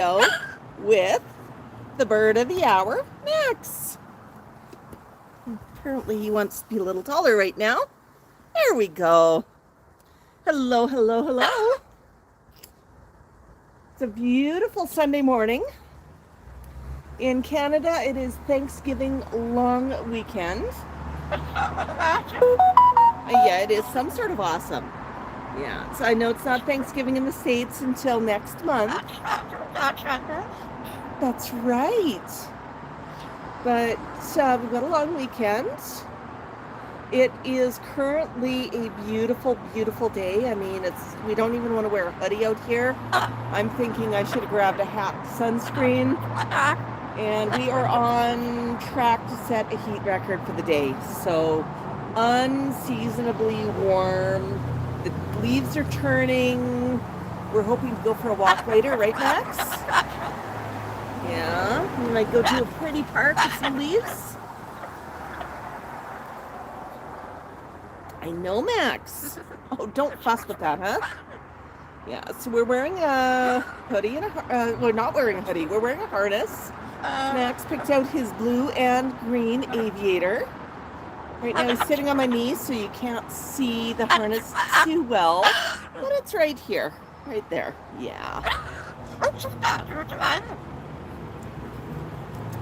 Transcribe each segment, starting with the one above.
Patio with the bird of the hour, Max. Apparently he wants to be a little taller right now. There we go. Hello, hello, hello. It's a beautiful Sunday morning. In Canada, it is Thanksgiving long weekend. Yeah, it is some sort of awesome. Yeah, so I know it's not Thanksgiving in the States until next month. That's right. But we've got a long weekend. It is currently a beautiful, beautiful day. I mean, we don't even want to wear a hoodie out here. I'm thinking I should have grabbed a hat and sunscreen. And we are on track to set a heat record for the day. So unseasonably warm. The leaves are turning. We're hoping to go for a walk later, right, Max? Yeah, we might go to a pretty park with some leaves. I know, Max. Oh, don't fuss with that, huh? Yeah, so we're wearing a hoodie and we're not wearing a hoodie. We're wearing a harness. Max picked out his blue and green aviator. Right now he's sitting on my knee, so you can't see the harness too well. But it's right here. Right there. Yeah.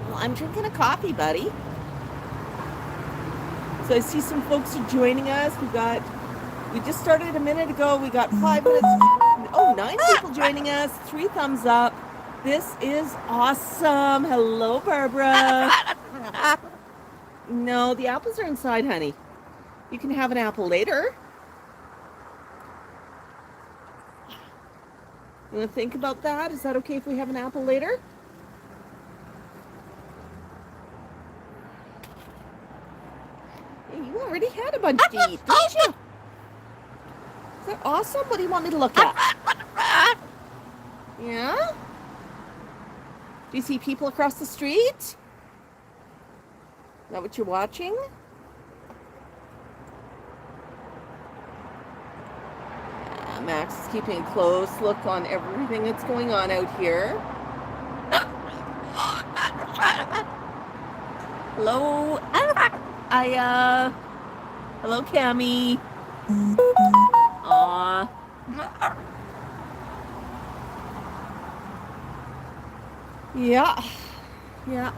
Well, I'm drinking a coffee, buddy. So I see some folks are joining us. We just started a minute ago. We got 5 minutes. Oh, 9 people joining us. 3 thumbs up. This is awesome. Hello, Barbara. No, the apples are inside, honey. You can have an apple later. You want to think about that? Is that okay if we have an apple later? Hey, you already had a bunch to eat, didn't you? Is that awesome? What do you want me to look at? Yeah? Do you see people across the street? Is that what you're watching? Max is keeping a close look on everything that's going on out here. Hello? Hello, Cammy. Aw. Yeah. Yeah.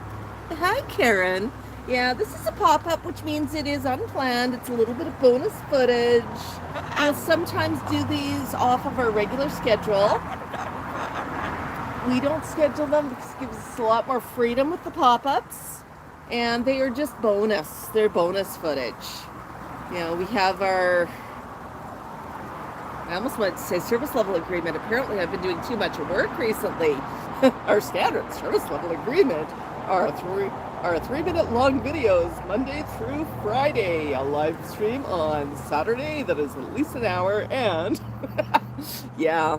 Hi, Karen. Yeah, this is a pop-up, which means it is unplanned. It's a little bit of bonus footage. We'll sometimes do these off of our regular schedule. We don't schedule them because it gives us a lot more freedom with the pop-ups. And they are just bonus. They're bonus footage. You know, we have our... I almost wanted to say service level agreement. Apparently, I've been doing too much work recently. Our standard service level agreement are 3-minute long videos Monday through Friday, a live stream on Saturday that is at least an hour, and yeah,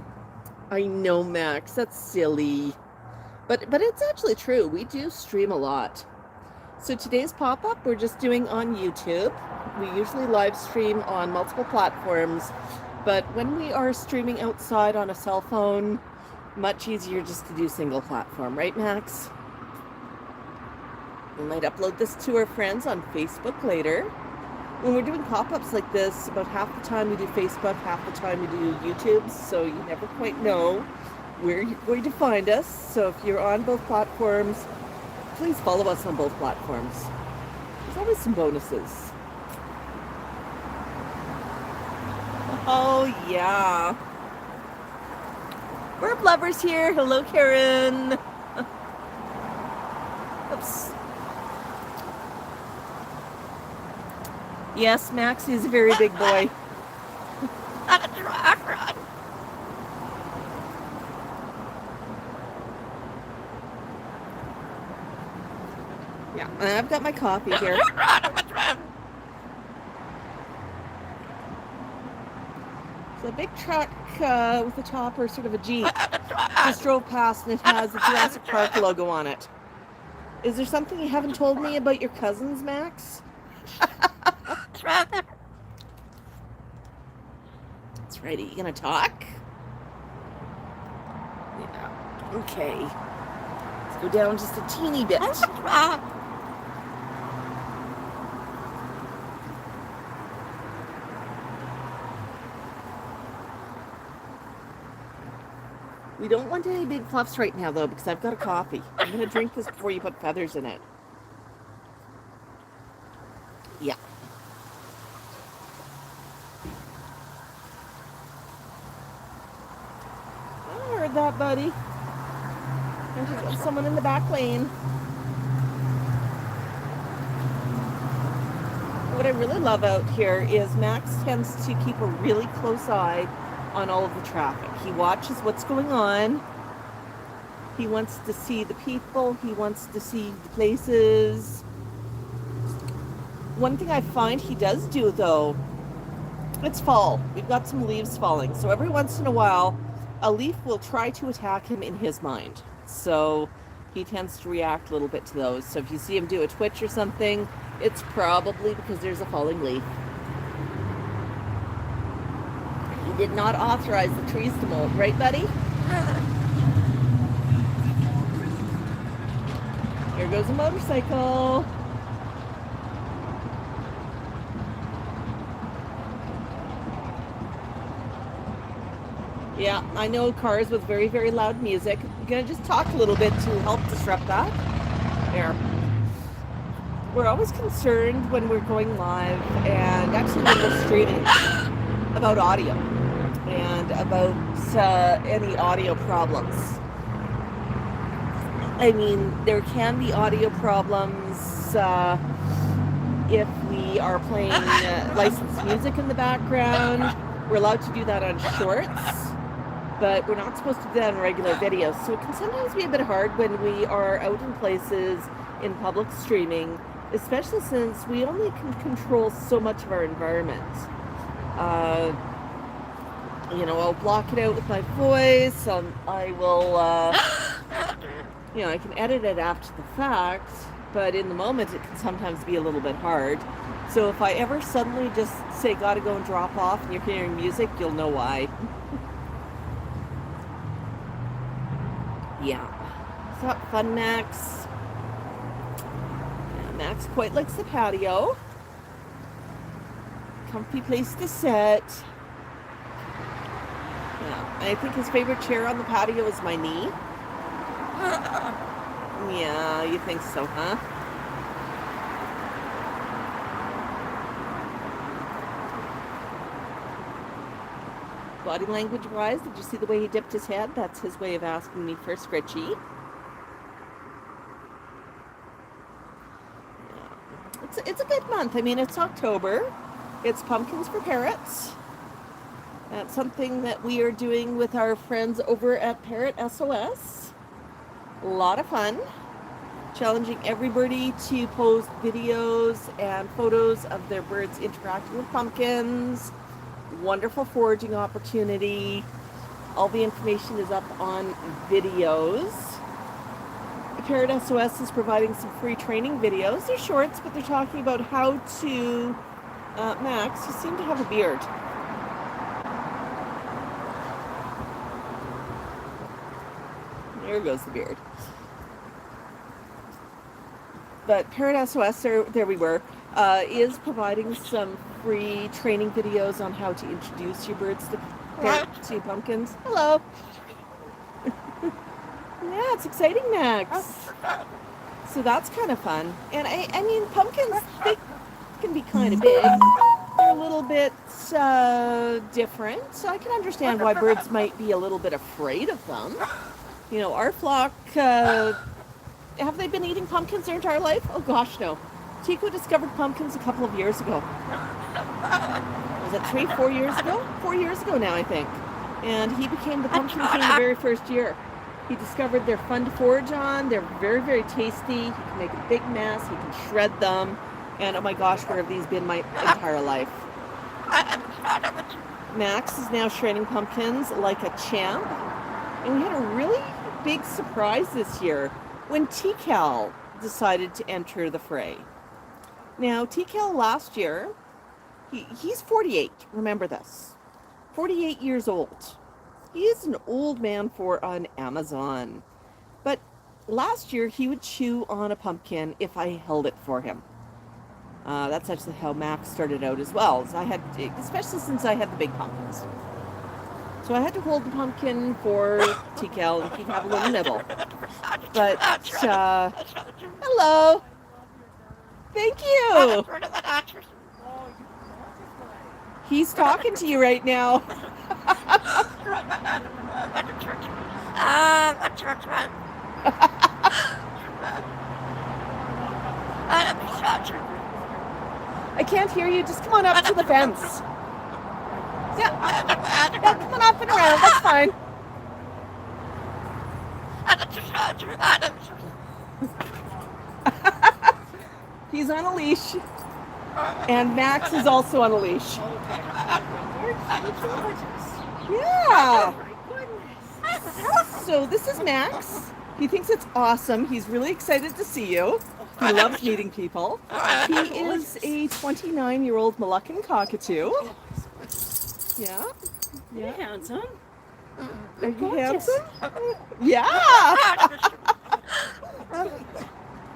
I know, Max, that's silly, but it's actually true. We do stream a lot. So today's pop-up we're just doing on YouTube. We usually live stream on multiple platforms, but when we are streaming outside on a cell phone, much easier just to do single platform, right, Max? We might upload this to our friends on Facebook later. When we're doing pop-ups like this, about half the time we do Facebook, half the time we do YouTube, so you never quite know where you're going to find us. So if you're on both platforms, please follow us on both platforms. There's always some bonuses. Oh, yeah. Burp lovers here. Hello, Karen. Oops. Yes, Max is a very big boy. Yeah, and I've got my coffee here. So a big truck with a topper, sort of a Jeep, just drove past and it has the Jurassic Park logo on it. Is there something you haven't told me about your cousins, Max? That's right. Are you gonna talk? Yeah. Okay. Let's go down just a teeny bit. We don't want any big fluffs right now, though, because I've got a coffee. I'm going to drink this before you put feathers in it. Yeah. I heard that, buddy. There's just someone in the back lane. What I really love out here is Max tends to keep a really close eye on all of the traffic. He watches what's going on. He wants to see the people. He wants to see the places. One thing I find he does do, though, it's fall. We've got some leaves falling. So every once in a while, a leaf will try to attack him in his mind. So he tends to react a little bit to those. So if you see him do a twitch or something, it's probably because there's a falling leaf. He did not authorize the trees to mold, right, buddy? Here goes a motorcycle. Yeah, I know cars with very, very loud music. I'm going to just talk a little bit to help disrupt that. There. We're always concerned when we're going live and actually when we're streaming about audio and about any audio problems. I mean, there can be audio problems if we are playing licensed music in the background. We're allowed to do that on shorts, but we're not supposed to do that in regular videos. So it can sometimes be a bit hard when we are out in places in public streaming, especially since we only can control so much of our environment. I'll block it out with my voice. I will, I can edit it after the fact, but in the moment it can sometimes be a little bit hard. So if I ever suddenly just say gotta go and drop off and you're hearing music, you'll know why. Yeah. Is that fun, Max? Yeah, Max quite likes the patio. Comfy place to sit. Yeah, I think his favorite chair on the patio is my knee. Yeah, you think so, huh? Body language wise, did you see the way he dipped his head? That's his way of asking me for Scritchy. Yeah. It's a good month. I mean, it's October. It's Pumpkins for Parrots. That's something that we are doing with our friends over at Parrot SOS. A lot of fun. Challenging everybody to post videos and photos of their birds interacting with pumpkins. Wonderful foraging opportunity. All the information is up on videos. Parrot SOS is providing some free training videos. They're shorts, but they're talking about how to... Max, you seem to have a beard. There goes the beard. But Parrot SOS, there we were, is providing some free training videos on how to introduce your birds to pumpkins. Hello. Yeah, it's exciting, Max. So that's kind of fun. And I mean, pumpkins, they can be kind of big. They're a little bit different. So I can understand why birds might be a little bit afraid of them. You know, our flock, have they been eating pumpkins their entire life? Oh gosh, no. Tico discovered pumpkins a couple of years ago. Was it 4 years ago? 4 years ago now, I think. And he became the pumpkin king the very first year. He discovered they're fun to forage on. They're very, very tasty. He can make a big mess. He can shred them. And oh my gosh, where have these been my entire life? Max is now shredding pumpkins like a champ. And we had a really big surprise this year when T-Cal decided to enter the fray. Now, T-Cal last year, he's 48. Remember this. 48 years old. He's an old man for on Amazon. But last year, he would chew on a pumpkin if I held it for him. That's actually how Max started out as well. So I had, especially since I had the big pumpkins. So I had to hold the pumpkin for TCal and he'd have a little nibble. But, hello. Thank you. He's talking to you right now. I can't hear you. Just come on up to the fence. Yeah, come on up and around. That's fine. He's on a leash. And Max is also on a leash. Yeah. So this is Max. He thinks it's awesome. He's really excited to see you. He loves meeting people. He is a 29-year-old Moluccan cockatoo. Yeah. You're handsome. Are you handsome? Yeah.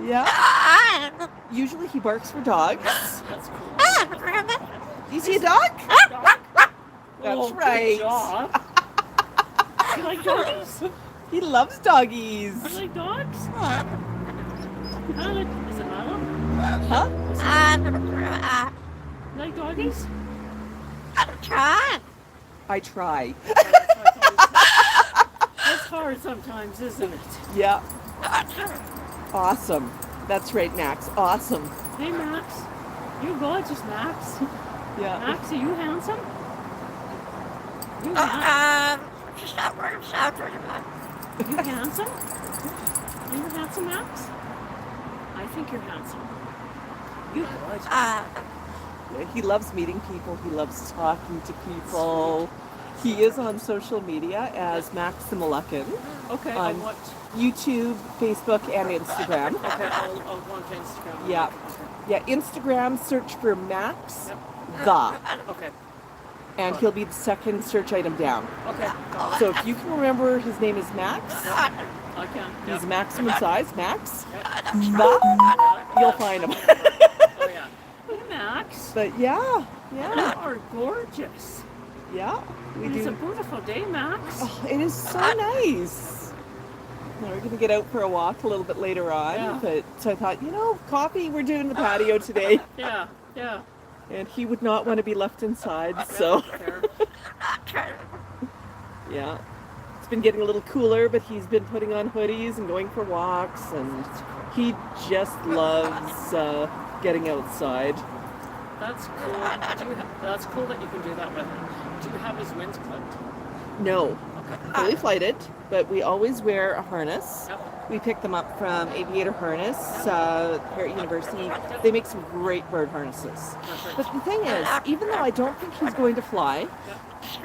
Yeah. Usually he barks for dogs. That's cool. Do you see a dog? Dog? That's right. Good job. You like doggies? He loves doggies. You like dogs? Is it Milo? Huh? You like doggies? I try. It's hard sometimes, isn't it? Yeah. Awesome. That's right, Max. Awesome. Hey, Max. You gorgeous, Max. Yeah. Max, are you handsome? You handsome? You handsome? Are you handsome, Max? I think you're handsome. You gorgeous. Yeah, he loves meeting people. He loves talking to people. He is on social media as Max the Moluccan. Okay, On on what? YouTube, Facebook, and Instagram. Okay, I'll go on to Instagram. Yeah. Yeah, Instagram, search for Max the. Okay. And he'll be the second search item down. Okay. Got it. So if you can remember his name is Max, I can. he's Yep. maximum size, Max, Yep. the, you'll find him. Oh yeah. Hey, Max. But yeah, You yeah, are gorgeous. yeah, we It's a do. beautiful day, Max. Oh, it is so nice. Now we're going to get out for a walk a little bit later on, Yeah. but so I thought, coffee, we're doing the patio today, Yeah. Yeah. and he would not want to be left inside, so Fair. yeah. It's been getting a little cooler, but he's been putting on hoodies and going for walks, and he just loves getting outside. That's cool. That's cool that you can do that with him. Do you have his wings clipped? No, Okay. fully flighted, but we always wear a harness. Yep. We pick them up from Aviator Harness here at university. They make some great bird harnesses. Perfect. But the thing is, even though I don't think he's going to fly,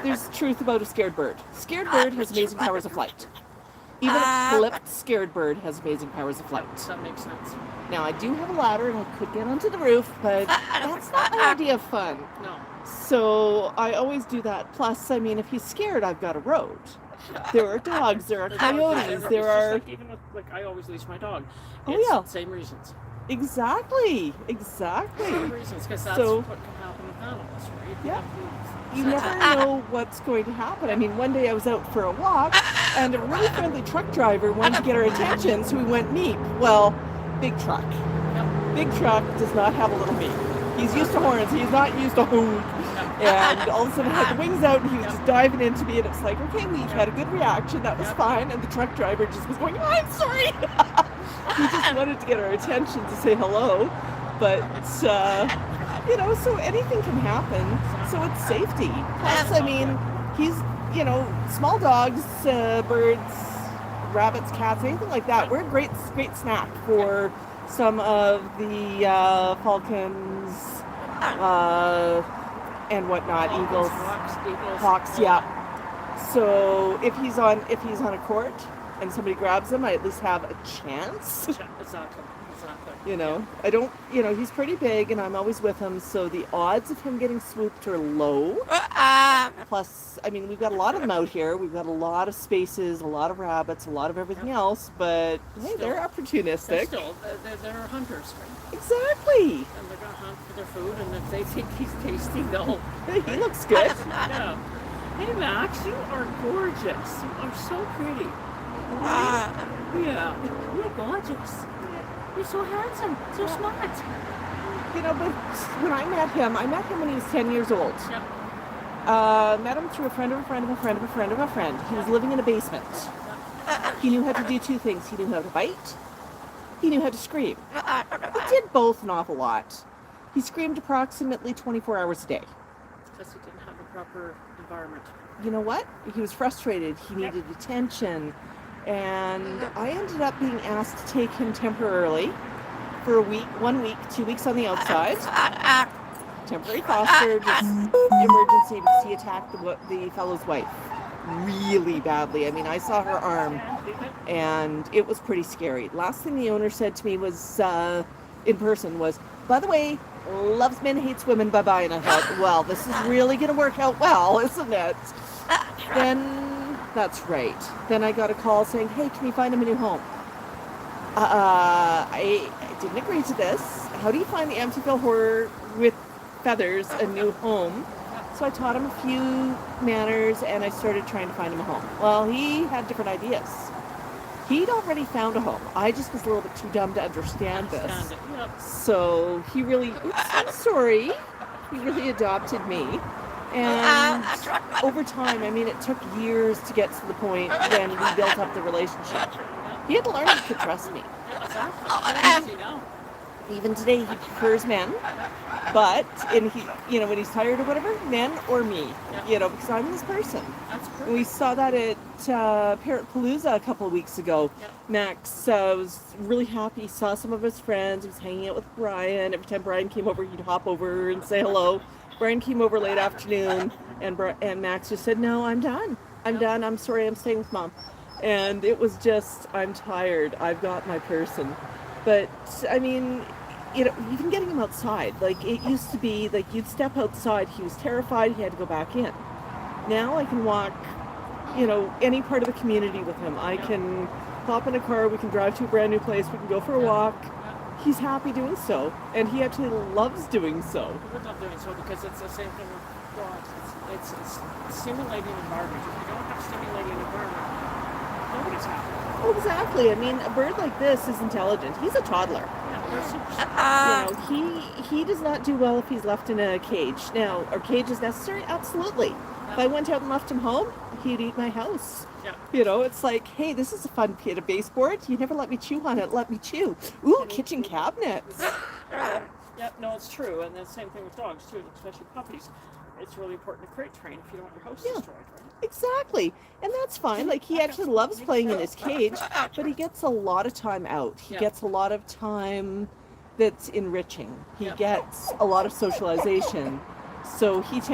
there's truth about a scared bird. Scared bird has amazing powers of flight. Even a flipped scared bird has amazing powers of flight. That makes sense. Now, I do have a ladder and I could get onto the roof, but that's not my idea of fun. No. So I always do that. Plus, I mean, if he's scared, I've got a road. There are dogs, there are coyotes, there are... Like, even with, I always leash my dog. Oh, It's yeah. Same reasons. Exactly. Same reasons, because that's So- what can happen with animals, right? Yeah. have to- You never know what's going to happen. I mean, one day I was out for a walk, and a really friendly truck driver wanted to get our attention, so we went meep. Well, big truck. Yep. Big truck does not have a little meep. He's used to horns. He's not used to hoon. And all of a sudden, I had the wings out, and he was just diving into me, and it's like, okay, we had a good reaction. That was fine. And the truck driver just was going, oh, I'm sorry. He just wanted to get our attention to say hello. But, so anything can happen. So it's safety. Plus, I mean, he's, small dogs, birds, rabbits, cats, anything like that. We're a great snack for some of the falcons and whatnot, eagles, hawks, yeah. So if he's on a court and somebody grabs him, I at least have a chance. Exactly. Exactly. You know, I don't, he's pretty big and I'm always with him, so the odds of him getting swooped are low. Plus, I mean, we've got a lot of them out here. We've got a lot of spaces, a lot of rabbits, a lot of everything else, but hey, they're opportunistic. They're hunters, right? Exactly. And they're going to hunt for their food, and if they think he's tasty, they'll... He looks good. Yeah. Hey, Max, you are gorgeous. You are so pretty. Yeah. You're gorgeous. You're so handsome, so smart. But when I met him when he was 10 years old. Yep. Met him through a friend of a friend of a friend of a friend of a friend. He was living in a basement. He knew how to do two things. He knew how to bite. He knew how to scream. He did both an awful lot. He screamed approximately 24 hours a day. Because he didn't have a proper environment. You know what? He was frustrated. He needed attention. And I ended up being asked to take him temporarily for a week, 1 week, 2 weeks on the outside. Temporary foster, just emergency, because he attacked the fellow's wife really badly. I mean, I saw her arm, and it was pretty scary. Last thing the owner said to me was, in person, was, by the way, loves men, hates women, bye-bye. And I thought, well, this is really going to work out well, isn't it? Then, that's right. Then I got a call saying, hey, can you find him a new home? I didn't agree to this. How do you find the Amityville Horror with feathers a new home? So I taught him a few manners, and I started trying to find him a home. Well, he had different ideas. He'd already found a home. I just was a little bit too dumb to understand this. So he really, I'm sorry, he really adopted me. And over time, I mean, it took years to get to the point when we built up the relationship. He had to learn to trust me. Even today, he prefers men, but when he's tired or whatever, men or me, because I'm this person. And we saw that at Parrotpalooza a couple of weeks ago. Max was really happy. He saw some of his friends. He was hanging out with Brian. Every time Brian came over, he'd hop over and say hello. Brian came over late afternoon, and Max just said, "No, I'm done. I'm done. I'm sorry. I'm staying with Mom." And it was just, I'm tired. I've got my person. But I mean, even getting him outside, like it used to be, like you'd step outside, he was terrified, he had to go back in. Now I can walk, any part of the community with him. I can hop in a car, we can drive to a brand new place, we can go for a walk. He's happy doing so, and he actually loves doing so. He would love doing so because it's the same thing with dogs. It's a stimulating environment. If you don't have stimulating environment, nobody's happy. Oh, exactly. I mean, a bird like this is intelligent. He's a toddler. He does not do well if he's left in a cage. Now, are cages necessary? Absolutely. If I went out and left him home, he'd eat my house. It's like, hey, this is a fun pit of baseboard. You never let me chew on it. Let me chew. Ooh, kitchen cabinets. No, it's true. And the same thing with dogs, too, especially puppies. It's really important to crate train if you don't want your house destroyed, right? Exactly. And that's fine. Like, he actually loves playing in his cage, but he gets a lot of time out. He gets a lot of time that's enriching. He gets a lot of socialization. So he's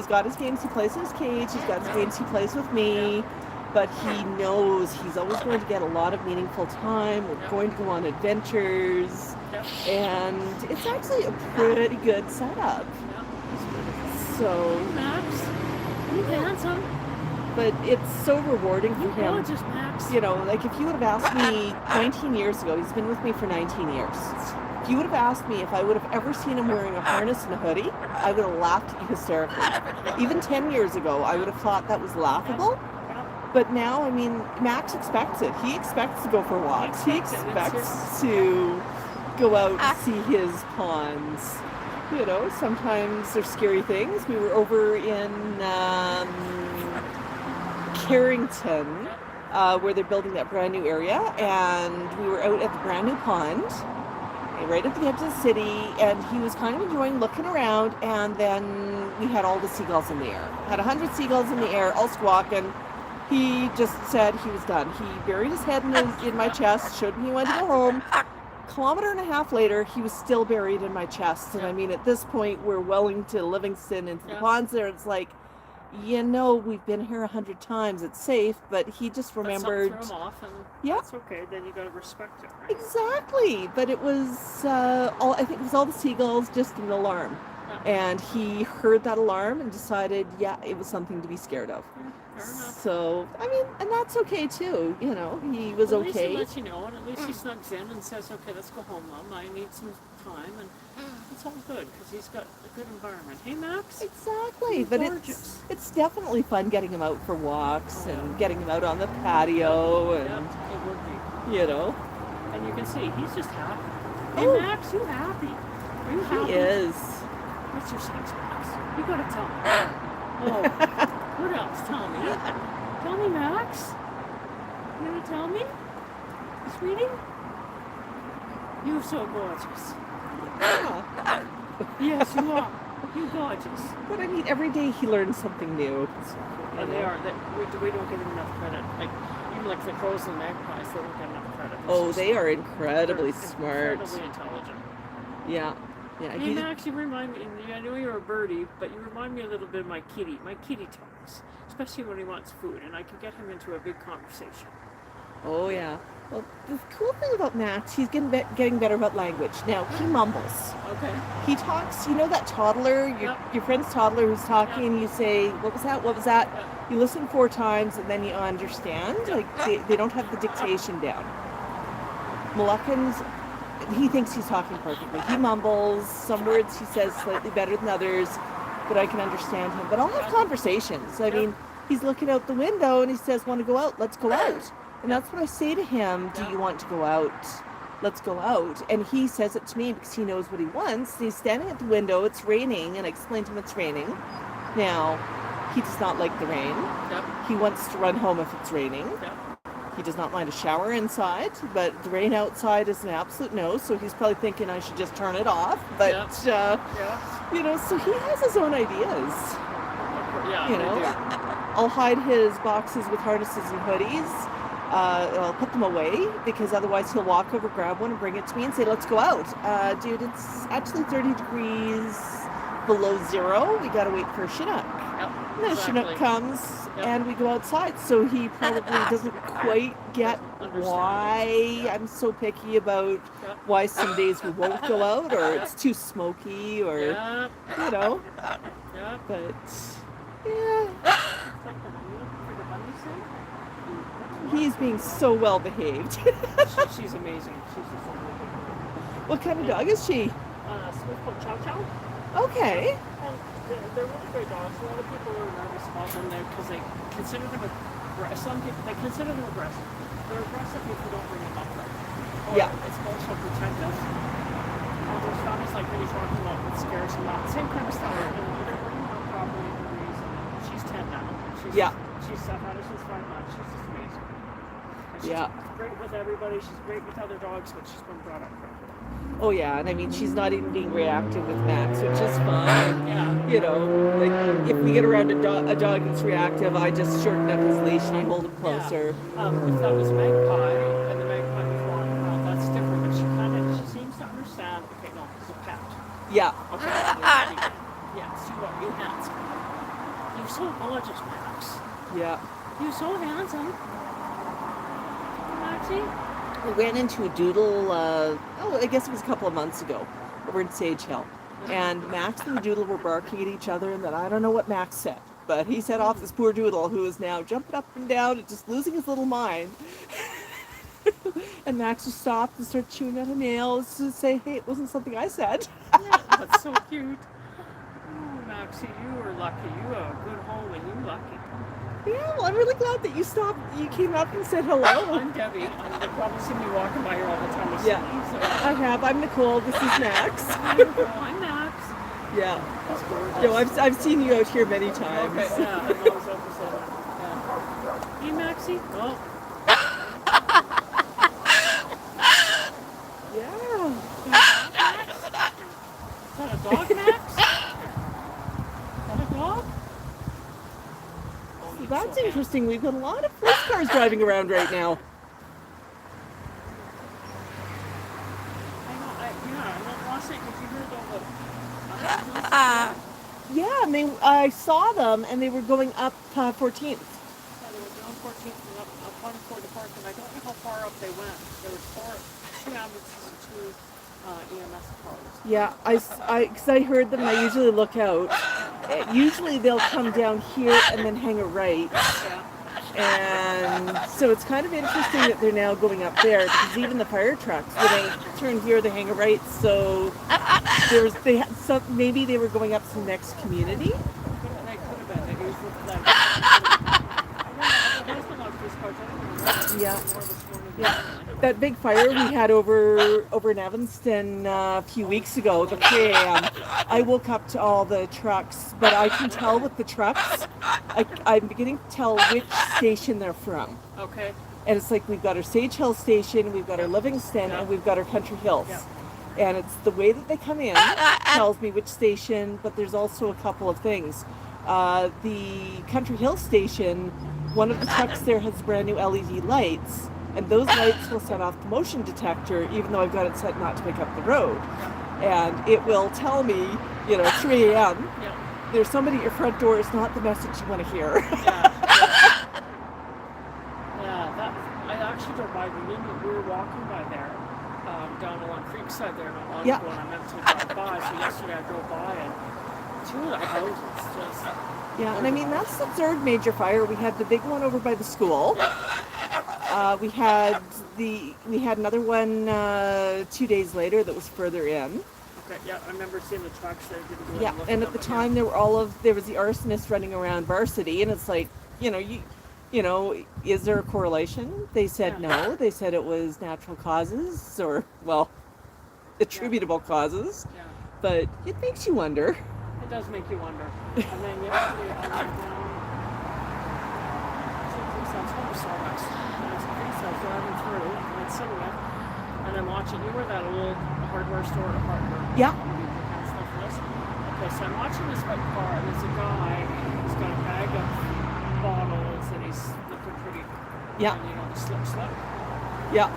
got his games he plays in his cage, he's got his games he plays with me, but he knows he's always going to get a lot of meaningful time. We're going to go on adventures, and it's actually a pretty good setup. So, Max, you're handsome. But it's so rewarding for him. Gorgeous, Max. Like if you would have asked me 19 years ago, he's been with me for 19 years. If you would have asked me if I would have ever seen him wearing a harness and a hoodie, I would have laughed at you hysterically. Even 10 years ago, I would have thought that was laughable. But now, I mean, Max expects it. He expects to go for walks. He expects to go out and see his ponds. Sometimes there's scary things. We were over in Carrington, where they're building that brand new area, and we were out at the brand new pond, right at the edge of the city, and he was kind of enjoying looking around, and then we had all the seagulls in the air. Had 100 seagulls in the air, all squawking. He just said he was done. He buried his head in my chest, showed me he wanted to go home. Kilometer and a half later, he was still buried in my chest. And I mean, at this point, we're Wellington, Livingston, into the ponds there. It's like, we've been here 100 times. It's safe, but he just remembered. But some threw him off, and Yeah. that's okay. Then you got to respect it, right? Exactly, but it was I think it was all the seagulls, just an alarm. And he heard that alarm and decided, yeah, it was something to be scared of. Yeah, fair enough. So, I mean, and that's okay too, he was At least okay. he lets you know, and at least he snugs in and says, okay, let's go home, Mom. I need some time, and it's all good, because he's got a good environment. Hey, Max? Exactly, He's but gorgeous. it's definitely fun getting him out for walks and getting him out on the patio and, Yeah, it would be. And you can see, he's just happy. Hey, Oh. Max, you happy? Are you happy? He is. What's your sex, Max? You gotta tell me. Oh, what else? Tell me. Tell me, Max. You gonna tell me? Sweetie? You're so gorgeous. Yeah. Yes, you are. You're gorgeous. But I mean, every day he learns something new. And they are. We don't give them enough credit. Even like the crows and the magpies, they don't get enough credit. Oh, they are incredibly They're smart. incredibly intelligent. Yeah. Hey, Max, you remind me, I know you're a birdie, but you remind me a little bit of my kitty. My kitty talks, especially when he wants food, and I can get him into a big conversation. Oh, yeah. Well, the cool thing about Max, he's getting better about language. Now, he mumbles. Okay. He talks, that toddler, your friend's toddler who's talking, and you say, what was that? What was that? Yep. You listen 4 times, and then you understand. Yep. Like, they don't have the dictation down. Moluccans, he thinks he's talking perfectly. He mumbles. Some words he says slightly better than others, but I can understand him. But I'll have conversations. I mean, he's looking out the window, and he says, want to go out? Let's go out. And that's what I say to him. Do you want to go out? Let's go out. And he says it to me because he knows what he wants. He's standing at the window. It's raining. And I explain to him it's raining. Now, he does not like the rain. Yep. He wants to run home if it's raining. Yep. He does not mind a shower inside, but the rain outside is an absolute no. So he's probably thinking I should just turn it off. But, so he has his own ideas. Yeah, I'll hide his boxes with harnesses and hoodies. I'll put them away because otherwise he'll walk over, grab one, and bring it to me and say, let's go out. Dude, it's actually 30 degrees below zero. We got to wait for a Chinook. Yep, And then Chinook comes and we go outside. So he probably doesn't quite get why I'm so picky about why some days we won't go out or it's too smoky or, but yeah. He's being so well behaved. She's amazing. She's just amazing. What kind of dog is she? Smith called Chow Chow. Okay. And they're really great dogs. A lot of people are nervous about them there because they consider them some people they consider them aggressive. They're aggressive if you don't bring them up right. It's also protective. There's families like that he's talking about that scares them out. Same kind of stuff. And you don't bring them up properly for a reason. She's 10 now. She's had her since 5 months. She's just amazing. She's great with everybody. She's great with other dogs, but she's been brought up correctly. Oh yeah, and I mean she's not even being reactive with Max, which is fine. Yeah. Like if we get around a dog that's reactive, I just shorten up his leash and I hold him closer. Yeah. If that was Magpie and the Magpie was walking around, that's different. But she seems to understand. Okay, no, it's a cat. Yeah. Okay. Yes, you are. You handsome. You're so gorgeous, Max. Yeah. You're so handsome. Maxie? We ran into a doodle, I guess it was a couple of months ago, over in Sage Hill. And Max and the doodle were barking at each other, and then I don't know what Max said. But he set off this poor doodle, who is now jumping up and down and just losing his little mind. And Max just stopped and started chewing on her nails to say, hey, it wasn't something I said. Yeah, that's so cute. Oh, Maxie, you are lucky. You are a good home, and you're lucky. Yeah, well, I'm really glad that you came up and said hello. I'm Debbie. You've probably seen me walking by here all the time. I have. I'm Nicole. This is Max. I'm Max. Yeah. That's gorgeous. No, I've seen you out here many times. Okay, yeah. I know, so yeah. Hey, Maxie. Oh. Yeah. Is that a dog, Max? Is that a dog? So that's interesting. We've got a lot of police cars driving around right now. I know. Last night, did you hear about Yeah, and I saw them, and they were going up 14th. Yeah, they were down 14th and up 144th, and I don't know how far up they went. There was two ambulances and two EMS cars. Yeah, because I heard them. I usually look out. Usually they'll come down here and then hang a right. Yeah. And so it's kind of interesting that they're now going up there, because even the fire trucks, when they turn here, they hang a right. So maybe they were going up to the next community. They could have been. It was like, Yeah. Yeah. That big fire we had over in Evanston a few weeks ago, the 3 a.m. I woke up to all the trucks, but I can tell with the trucks, I'm beginning to tell which station they're from. Okay. And it's like we've got our Sage Hill station, we've got our Livingston, and we've got our Country Hills. Yeah. And it's the way that they come in tells me which station, but there's also a couple of things. The Country Hill station, one of the trucks there has brand new LED lights, and those lights will set off the motion detector, even though I've got it set not to pick up the road. And it will tell me, 3 a.m., there's somebody at your front door. It's not the message you want to hear. I actually drove by. We were walking by there, down along Creekside there not long ago, and I meant to drive by. So yesterday I drove by, and two of the houses just... Yeah, and I mean, that's the third major fire. We had the big one over by the school. We had another one 2 days later that was further in. Okay, yeah, I remember seeing the trucks there. And at the time there was the arsonist running around Varsity, and it's like, is there a correlation? They said no. They said it was natural causes, or, well, attributable causes. Yeah. But it makes you wonder. It does make you wonder. And then yesterday I went down to driving through, and I'm sitting there, and I'm watching. You were that old hardware store at Hartford. Yeah. And stuff for this. Okay, so I'm watching this car, and there's a guy who's got a bag of bottles, and he's looking pretty. Yeah. And, the slip. Yeah.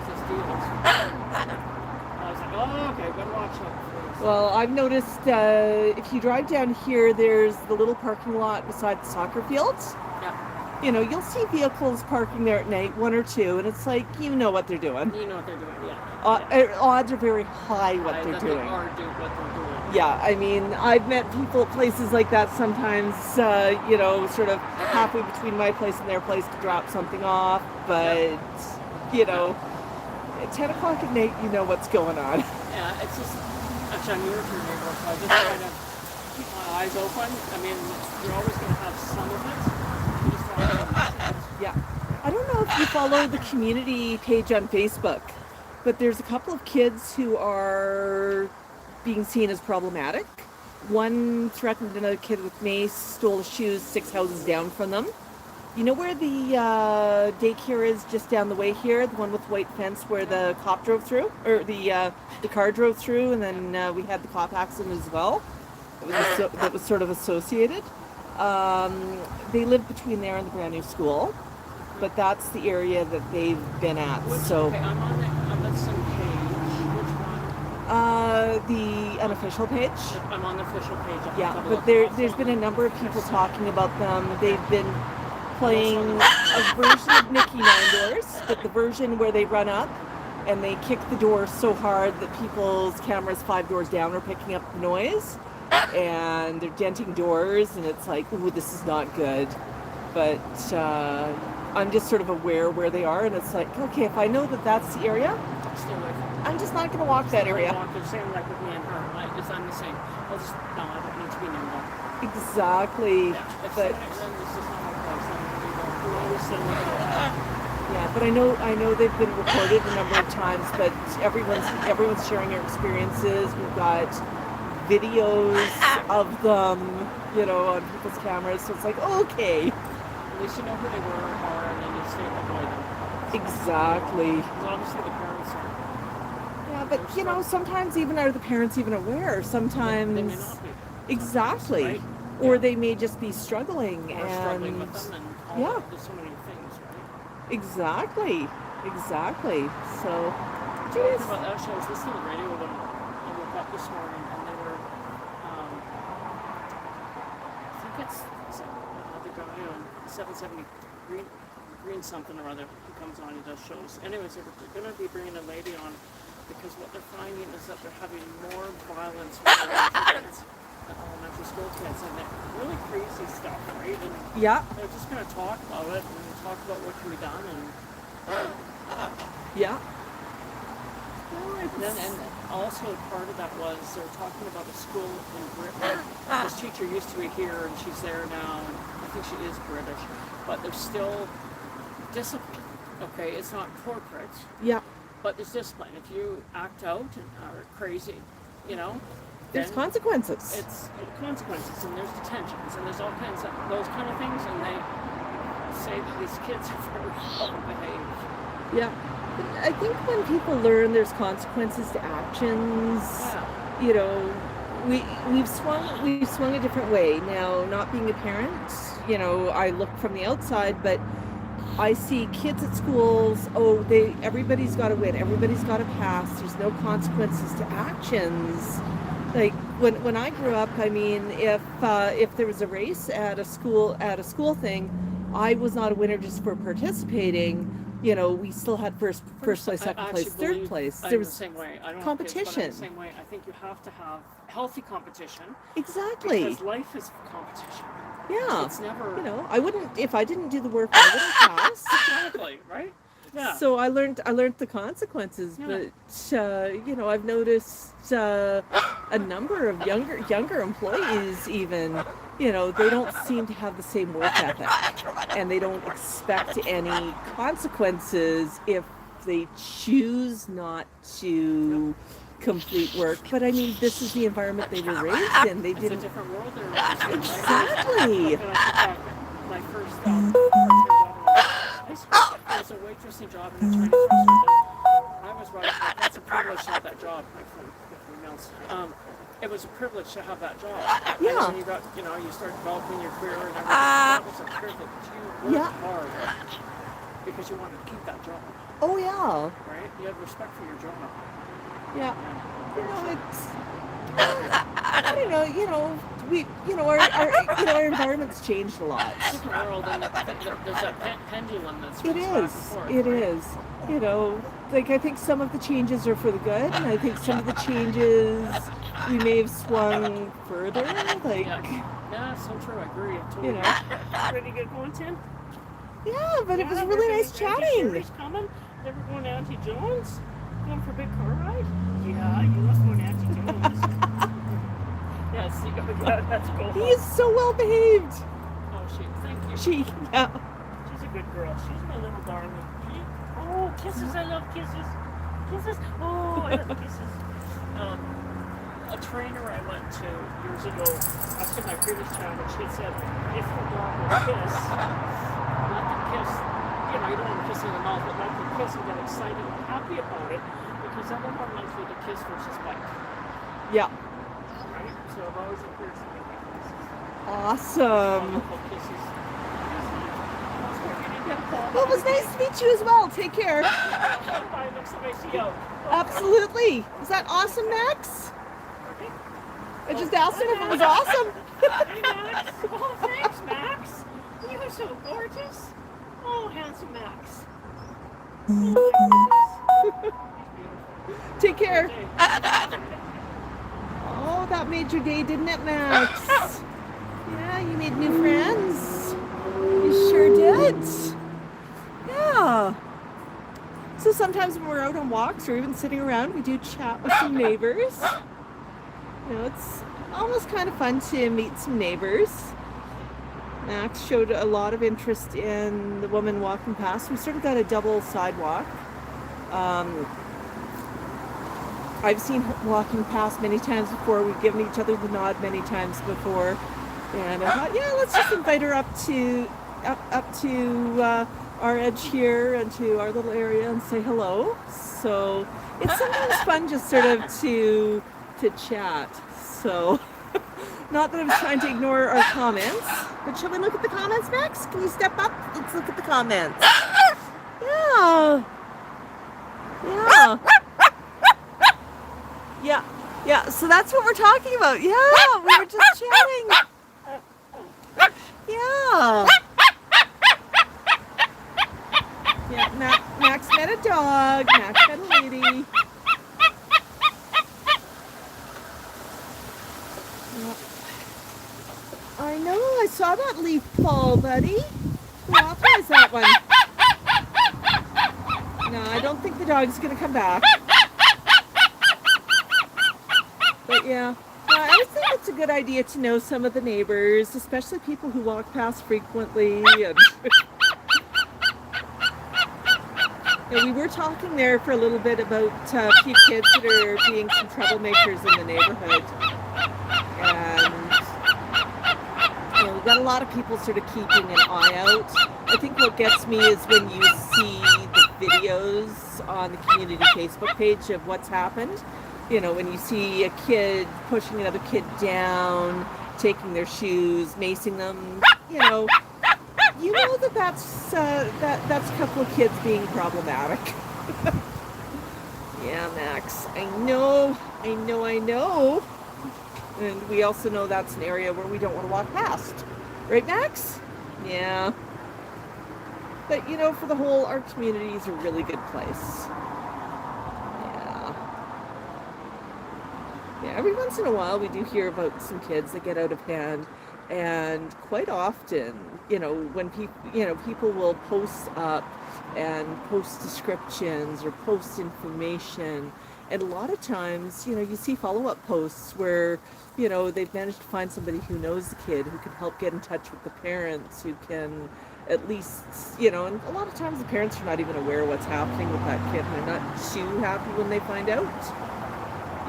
Says dealers. I was like, oh, okay, better watch out. Well, I've noticed if you drive down here, there's the little parking lot beside the soccer fields. Yeah. You'll see vehicles parking there at night, one or two, and it's like, you know what they're doing. You know what they're doing, yeah. Odds are very high what they're doing. They are doing what they're doing. Yeah, I mean, I've met people at places like that sometimes, sort of halfway between my place and their place to drop something off, but, at 10 o'clock at night, you know what's going on. Yeah, it's just... Actually, I'm newer to your neighborhood, so I just try to keep my eyes open. I mean, you're always going to have some of it. You just want to... Yeah. I don't know if you follow the community page on Facebook, but there's a couple of kids who are being seen as problematic. One threatened another kid with mace, stole his shoes 6 houses down from them. You know where the daycare is just down the way here? The one with the white fence where the cop drove through? Or the car drove through, and then we had the cop accident as well. That was sort of associated. They live between there and the brand new school. But that's the area that they've been at. Okay, I'm on some page. Which one? The unofficial page. I'm on the official page. Yeah, but there's been a number of people talking about them. They've been playing a version of Mickey Nine Doors, but the version where they run up and they kick the door so hard that people's cameras 5 doors down are picking up the noise, and they're denting doors, and it's like, ooh, this is not good. But I'm just sort of aware where they are, and it's like, okay, if I know that that's the area, I'm just not going to walk that area. The same like with me and her. It's I'm the same. I don't need to be near them. Exactly. Yeah, but this is not my place. yeah, but I know they've been reported a number of times, but everyone's sharing their experiences. We've got videos of them, on people's cameras. So it's like, okay. At least you know who they are, and then you stay avoid them. Exactly. Because obviously the parents are. Yeah, but sometimes even are the parents even aware? Sometimes they may not be. Exactly. Right? Or they may just be struggling struggling with them, and there's so many things, right? Exactly. So, Actually, I was listening to the radio when I woke up this morning, and they were 770 Green something or other. He comes on, he does shows. Anyways, they're going to be bringing a lady on because what they're finding is that they're having more violence with their kids, elementary school kids, and they're really crazy stuff, right? And Yeah. they're just going to talk about it and talk about what can be done. And Yeah. and also part of that was they're talking about a school in Britain. This teacher used to be here and she's there now, and I think she is British, but there's still discipline. Okay, it's not corporate. Yeah. But there's discipline. If you act out and are crazy, There's consequences. It's consequences, and there's detentions, and there's all kinds of those kind of things. And they say that these kids are very well behaved. Yeah. I think when people learn there's consequences to actions, we've swung a different way. Now, not being a parent, I look from the outside, but I see kids at schools, everybody's got to win, everybody's got to pass, there's no consequences to actions. Like when I grew up, I mean, if there was a race at a school thing, I was not a winner just for participating. We still had first place, second place, third place. There was the same way. I don't competition. Have kids, but I'm the same way. I think you have to have healthy competition. Exactly. Because life is competition. Yeah. It's never. I wouldn't, if I didn't do the work, I wouldn't pass. Exactly. Right. Yeah. So I learned the consequences, but I've noticed a number of younger employees even, they don't seem to have the same work ethic, and they don't expect any consequences if they choose not to complete work. But I mean, this is the environment they were raised in. They didn't. It's a different world they're raised in. Exactly. My first part-time job in high school. It was a waitressing job in a Chinese restaurant. I was right. That's a privilege to have that job, my friend. It was a privilege to have that job. Yeah. And when you got, you start developing your career and everything. That was a privilege. You worked hard because you wanted to keep that job. Oh yeah. Right? You had respect for your job. Yeah. I don't know, our environment's changed a lot. It's a different world, and there's that pendulum that's It is. It is. I think some of the changes are for the good, and I think some of the changes we may have swung further. Yeah, so true. I agree. Totally. Pretty good content. Yeah, but it was really nice chatting. Sherry's coming. Ever going to Auntie Jones? Going for a big car ride? Yeah, you must go to Auntie Jones. That's cool. He is so well behaved. Oh, thank you. She's a good girl. She's my little darling. Oh, kisses. I love kisses. Kisses. Oh, I love kisses. A trainer I went to years ago, after my previous channel, she had said, if the dog will kiss, let them kiss, you don't want to kiss in the mouth, but let them kiss and get excited and happy about it, because then they're more likely to kiss versus bite. Yeah. Right? So I've always encouraged them to get kisses. Awesome. Kisses. Well, it was nice to meet you as well. Take care. Bye, next time I see you. Absolutely. Is that awesome, Max? I just asked him if it was awesome. Hey, Max. Oh, thanks, Max. You are so gorgeous. Oh, handsome Max. Take care. Oh, that made your day, didn't it, Max? Yeah, you made new friends. You sure did. Yeah. So sometimes when we're out on walks or even sitting around, we do chat with some neighbors. It's almost kind of fun to meet some neighbors. Max showed a lot of interest in the woman walking past. We sort of got a double sidewalk. I've seen her walking past many times before. We've given each other the nod many times before. And I thought, let's just invite her up to our edge here and to our little area and say hello. So it's sometimes fun just sort of to chat. So not that I'm trying to ignore our comments, but shall we look at the comments, Max? Can you step up? Let's look at the comments. Yeah, so that's what we're talking about. Yeah, we were just chatting. Yeah. met a dog. Max met a lady. I know, I saw that leaf fall, buddy. Who authorized that one? No, I don't think the dog's gonna come back. But yeah, I always think it's a good idea to know some of the neighbors, especially people who walk past frequently. And we were talking there for a little bit about a few kids that are being some troublemakers in the neighborhood. And we've got a lot of people sort of keeping an eye out. I think what gets me is when you see the videos on the community Facebook page of what's happened. You know, when you see a kid pushing another kid down, taking their shoes, macing them, you know that's a couple of kids being problematic. Yeah, Max, I know. And we also know that's an area where we don't want to walk past. Right, Max? Yeah. But, you know, for the whole, our community is a really good place. Yeah, every once in a while we do hear about some kids that get out of hand. And quite often, you know, when people will post up and post descriptions or post information. And a lot of times, you know, you see follow-up posts where, you know, they've managed to find somebody who knows the kid, who can help get in touch with the parents, who can at least, you know, and a lot of times the parents are not even aware of what's happening with that kid. And they're not too happy when they find out.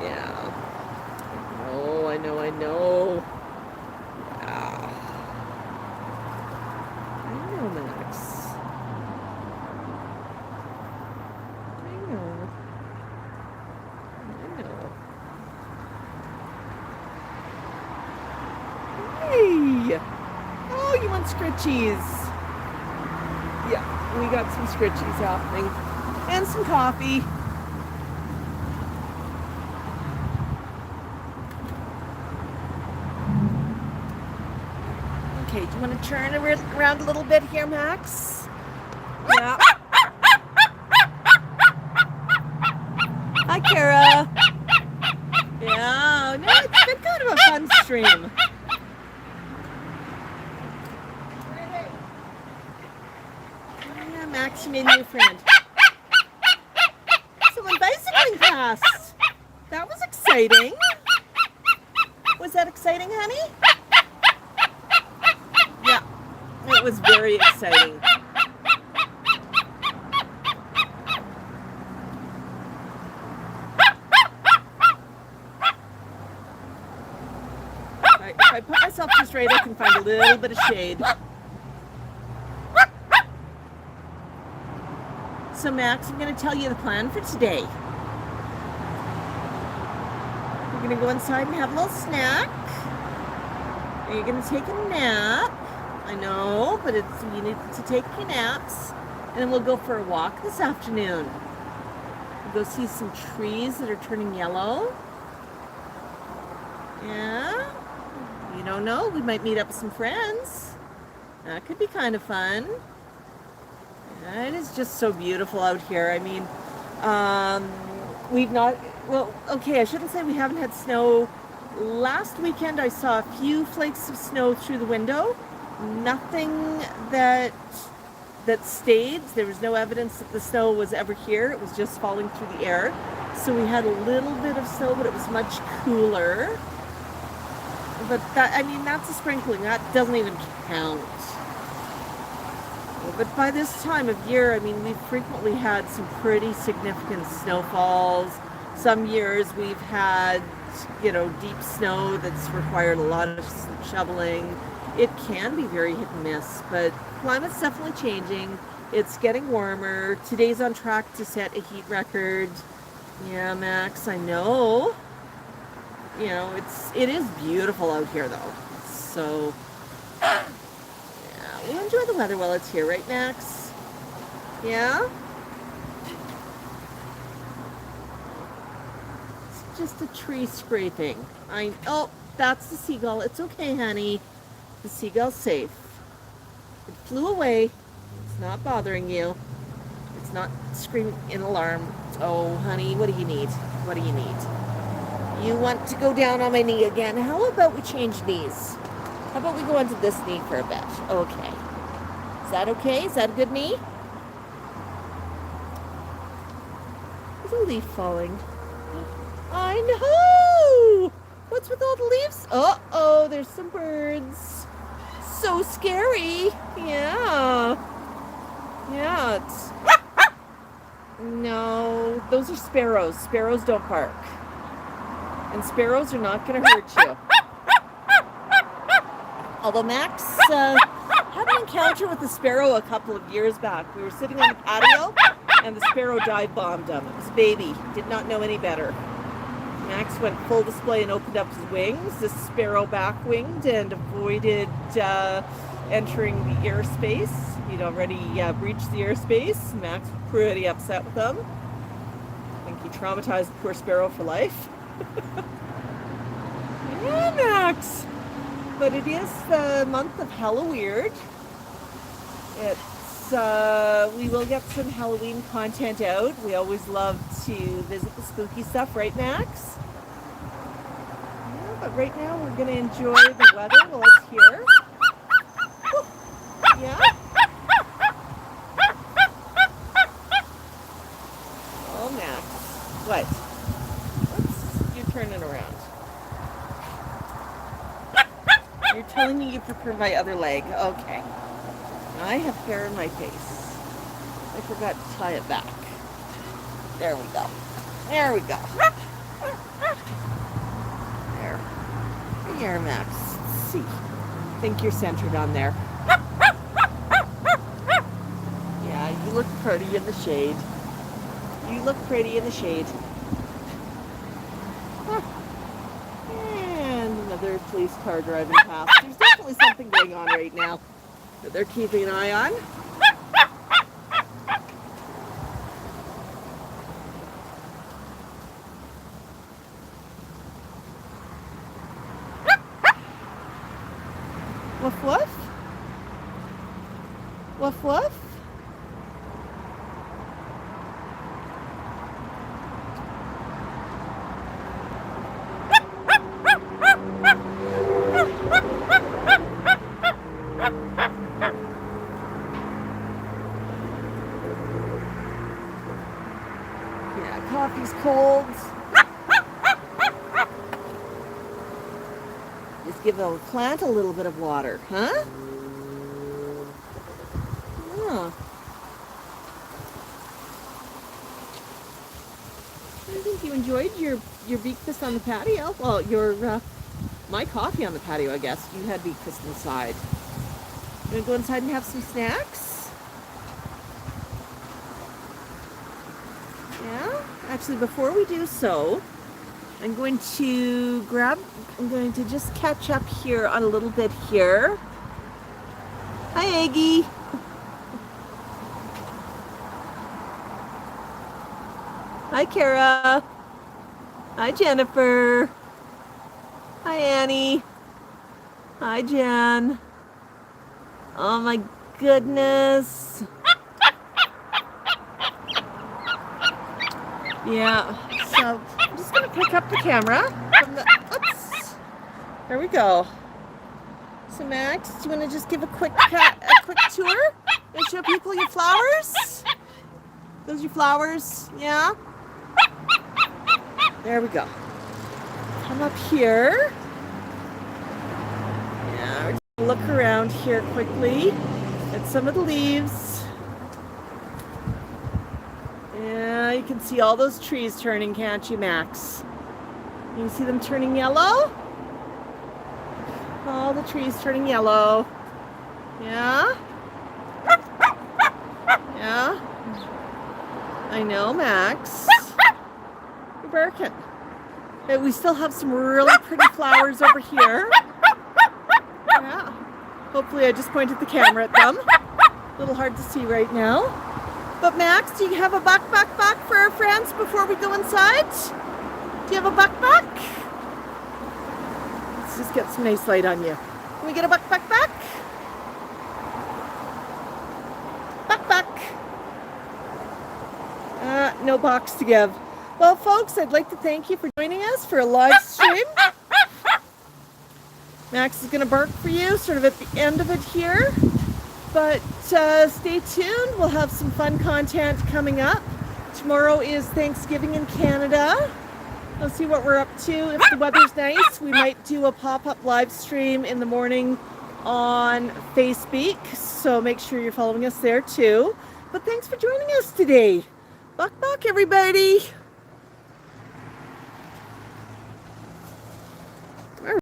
Yeah. I know. Yeah. I know, Max. I know. Hey! Oh, you want scritchies? Yeah, we got some scritchies happening. And some coffee. Okay, do you want to turn around a little bit here, Max? Yeah. Hi, Kara. Yeah, no, it's been kind of a fun stream. Yeah, Max, you made a new friend. Someone bicycling past. That was exciting. Was that exciting, honey? Yeah, it was very exciting. If I put myself just right, I can find a little bit of shade. So Max, I'm going to tell you the plan for today. We're going to go inside and have a little snack. And you're going to take a nap. I know, but you need to take your naps. And then we'll go for a walk this afternoon. We'll go see some trees that are turning yellow. Yeah. You don't know, we might meet up with some friends. That could be kind of fun. Yeah, it is just so beautiful out here. I mean, we've not, well, okay, I shouldn't say we haven't had snow. Last weekend I saw a few flakes of snow through the window. Nothing that stayed. There was no evidence that the snow was ever here. It was just falling through the air. So we had a little bit of snow, but it was much cooler. But that, I mean, that's a sprinkling. That doesn't even count. But by this time of year, I mean, we've frequently had some pretty significant snowfalls. Some years we've had, you know, deep snow that's required a lot of shoveling. It can be very hit and miss, but climate's definitely changing. It's getting warmer. Today's on track to set a heat record. Yeah, Max, I know. You know, it is beautiful out here, though. So, yeah, we'll enjoy the weather while it's here, right, Max? Yeah? It's just a tree scraping. Oh, that's the seagull. It's okay, honey. The seagull's safe. It flew away. It's not bothering you. It's not screaming in alarm. Oh, honey, what do you need? What do you need? You want to go down on my knee again? How about we change knees? How about we go onto this knee for a bit? Okay. Is that okay? Is that a good knee? There's a leaf falling. I know! What's with all the leaves? Uh-oh, there's some birds. So scary. Yeah. Yeah, it's... No, those are sparrows. Sparrows don't bark. And sparrows are not going to hurt you. Although Max had an encounter with a sparrow a couple of years back. We were sitting on the patio, and the sparrow dive bombed him. It was a baby. Did not know any better. Max went full display and opened up his wings. The sparrow back-winged and avoided entering the airspace. He'd already breached the airspace. Max was pretty upset with him. I think he traumatized the poor sparrow for life. Yeah, Max. But it is the month of Halloween. It's we will get some Halloween content out. We always love to visit the spooky stuff, right, Max? Yeah, but right now we're going to enjoy the weather while it's here. Woo. Yeah. Oh, Max. What? Whoops. You're turning around. You're telling me you prefer my other leg. Okay. I have hair in my face. I forgot to tie it back. There we go. There we go. There. There, Max. Let's see. I think you're centered on there. Yeah, you look pretty in the shade. You look pretty in the shade. And another police car driving past. There's definitely something going on right now that they're keeping an eye on. Woof woof? Woof woof? Yeah, coffee's cold. Just give the plant a little bit of water, huh? Yeah. I think you enjoyed your breakfast on the patio. Well, my coffee on the patio, I guess. You had breakfast inside. You gonna go inside and have some snacks? Yeah? Actually, before we do so, I'm going to just catch up here on a little bit here. Hi, Aggie. Hi, Kara. Hi, Jennifer. Hi, Annie. Hi, Jen. Oh my goodness. Yeah, so I'm just gonna pick up the camera from the, oops, there we go. So Max, do you wanna just give a quick tour and show people your flowers? Those your flowers, yeah? There we go. Come up here. Yeah, we're just gonna look around here quickly at some of the leaves. Yeah, you can see all those trees turning, can't you, Max? You see them turning yellow? All the trees turning yellow. Yeah? Yeah? I know, Max. You're barking. But we still have some really pretty flowers over here. Yeah. Hopefully I just pointed the camera at them. A little hard to see right now. But Max, do you have a buck for our friends before we go inside? Do you have a buck? Let's just get some nice light on you. Can we get a buck? Buck. no box to give. Well, folks, I'd like to thank you for joining us for a live stream. Max is going to bark for you sort of at the end of it here. But stay tuned. We'll have some fun content coming up. Tomorrow is Thanksgiving in Canada. Let's see what we're up to. If the weather's nice, we might do a pop-up live stream in the morning on Facebeak. So make sure you're following us there too. But thanks for joining us today. Buck, everybody.